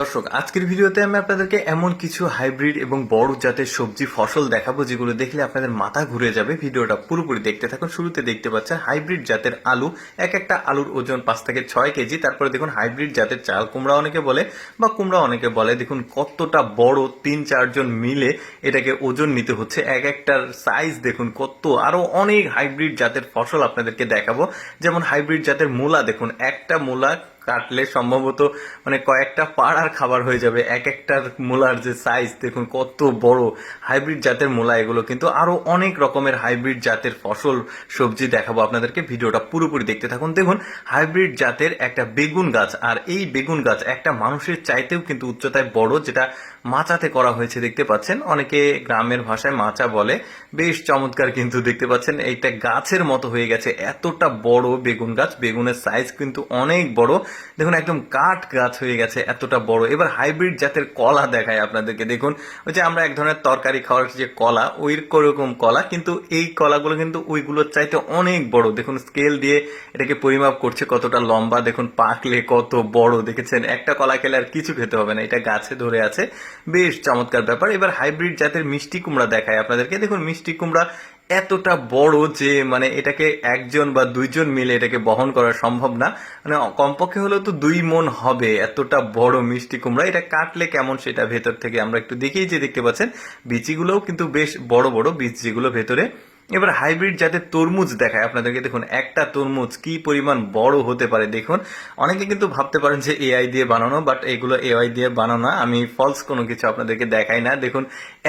দর্শক, আজকের ভিডিওতে আমি আপনাদেরকে এমন কিছু হাইব্রিড এবং বড় জাতের সবজি ফসল দেখাবো যেগুলো দেখলে আপনাদের মাথা ঘুরে যাবে। ভিডিওটা পুরোপুরি দেখতে থাকুন। শুরুতে দেখতে পাচ্ছেন হাইব্রিড জাতের আলু। এক একটা আলুর ওজন 5 থেকে 6 কেজি। তারপরে দেখুন হাইব্রিড জাতের চাল কুমড়া অনেকে বলে বা কুমড়া অনেকে বলে। দেখুন কতটা বড়, 3-4 জন মিলে এটাকে ওজন নিতে হচ্ছে। এক একটার সাইজ দেখুন কত। আরো অনেক হাইব্রিড জাতের ফসল আপনাদেরকে দেখাবো। যেমন হাইব্রিড জাতের মূলা দেখুন, একটা মূলা কাটলে সম্ভবত কয়েকটা পাড়ার খাবার হয়ে যাবে। এক একটার মূলার যে সাইজ দেখুন কত বড়। হাইব্রিড জাতের মূলা এগুলো। কিন্তু আরো অনেক রকমের হাইব্রিড জাতের ফসল সবজি দেখাবো আপনাদেরকে। ভিডিওটা পুরোপুরি দেখতে থাকুন। দেখুন হাইব্রিড জাতের একটা বেগুন গাছ, আর এই বেগুন গাছ একটা মানুষের চাইতেও কিন্তু উচ্চতায় বড়, যেটা মাচাতে করা হয়েছে দেখতে পাচ্ছেন। অনেকে গ্রামের ভাষায় মাচা বলে। বেশ চমৎকার কিন্তু দেখতে পাচ্ছেন, এইটা গাছের মতো হয়ে গেছে। এতটা বড় বেগুন গাছ, বেগুনের সাইজ কিন্তু অনেক বড়। দেখুন একদম কাঠ গাছ হয়ে গেছে, এতটা বড়। এবার হাইব্রিড জাতের কলা দেখায় আপনাদেরকে। দেখুন ওই যে আমরা এক ধরনের তরকারি খাওয়ার যে কলা, ওই রকম কলা, কিন্তু এই কলাগুলো কিন্তু ওইগুলোর চাইতে অনেক বড়। দেখুন স্কেল দিয়ে এটাকে পরিমাপ করছে কতটা লম্বা। দেখুন পাকলে কত বড়, দেখেছেন? একটা কলা খেলে আর কিছু খেতে হবে না, এটা গাছে ধরে আছে। বেশ চমৎকার ব্যাপার। এবার হাইব্রিড জাতের মিষ্টি কুমড়া দেখায় আপনাদেরকে। দেখুন মিষ্টি কুমড়া এতটা বড় যে এটাকে একজন বা দুইজন মিলে এটাকে বহন করা সম্ভব না। কমপক্ষে হলেও তো 2 মণ হবে, এতটা বড় মিষ্টি কুমড়া। এটা কাটলে কেমন সেটা ভেতর থেকে আমরা একটু দেখেই যে দেখতে পাচ্ছেন বিচিগুলোও কিন্তু বেশ বড় বড় বীজ যেগুলো ভেতরে। এবার হাইব্রিড জাতের তরমুজ দেখায় আপনাদেরকে। দেখুন একটা তরমুজ কি পরিমাণ বড় হতে পারে। দেখুন অনেকে কিন্তু ভাবতে পারেন যে এআই দিয়ে বানানো, বাট এগুলো এআই দিয়ে বানানো না। আমি ফলস কোনো কিছু আপনাদেরকে দেখাই না। দেখুন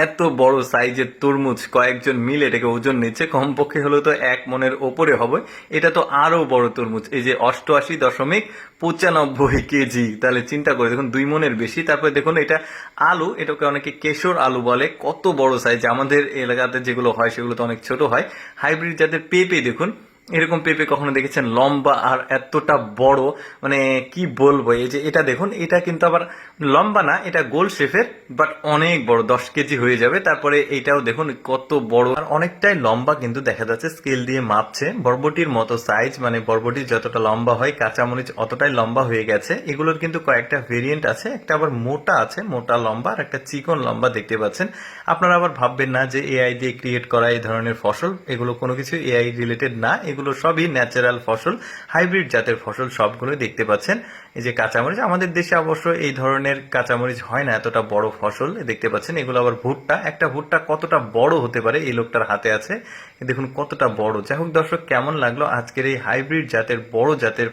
এত বড় সাইজের তরমুজ, কয়েকজন মিলে এটাকে ওজন নিচ্ছে। কমপক্ষে হলেও তো 1 মণের ওপরে হবে। এটা তো আরো বড় তরমুজ, এই যে 88.95 কেজি। তাহলে চিন্তা করে দেখুন 2 মণের বেশি। তারপরে দেখুন এটা আলু, এটাকে অনেকে কেশর আলু বলে। কত বড় সাইজ। আমাদের এলাকাতে যেগুলো হয় সেগুলো তো অনেক ছোট হয়। হাইব্রিড জাতের পেঁপে দেখুন, এরকম পেঁপে কখনো দেখেছেন? লম্বা আর এতটা বড়, কি বলবো। এই যে এটা দেখুন, এটা কিন্তু আবার লম্বা না, এটা গোল শেপের, বাট অনেক বড়, 10 কেজি হয়ে যাবে। তারপরে এইটাও দেখুন কত বড় আর অনেকটাই লম্বা, কিন্তু দেখা যাচ্ছে স্কেল দিয়ে মাপছে। বরবটির মতো সাইজ, বরবটি যতটা লম্বা হয় কাঁচামরিচ অতটাই লম্বা হয়ে গেছে। এগুলোর কিন্তু কয়েকটা ভেরিয়েন্ট আছে, একটা আবার মোটা আছে, মোটা লম্বা, আর একটা চিকন লম্বা দেখতে পাচ্ছেন। আপনারা আবার ভাববেন না যে এআই দিয়ে ক্রিয়েট করা এই ধরনের ফসল। এগুলো কোনো কিছু এআই রিলেটেড না, এগুলো সবই ন্যাচারাল ফসল, হাইব্রিড জাতের ফসল সবগুলো দেখতে পাচ্ছেন। এই যে কাঁচামরিচ, আমাদের দেশে অবশ্য এই ধরনের কাঁচামরিচ হয় না, এতটা বড় ফসল দেখতে পাচ্ছেন। এগুলো আবার ভুট্টা, একটা ভুট্টা কতটা বড় হতে পারে এই লোকটার হাতে আছে, দেখুন কতটা বড়। যাই হোক দর্শক, কেমন লাগলো আজকের এই হাইব্রিড জাতের বড় জাতের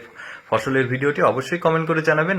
ফসলের ভিডিওটি অবশ্যই কমেন্ট করে জানাবেন।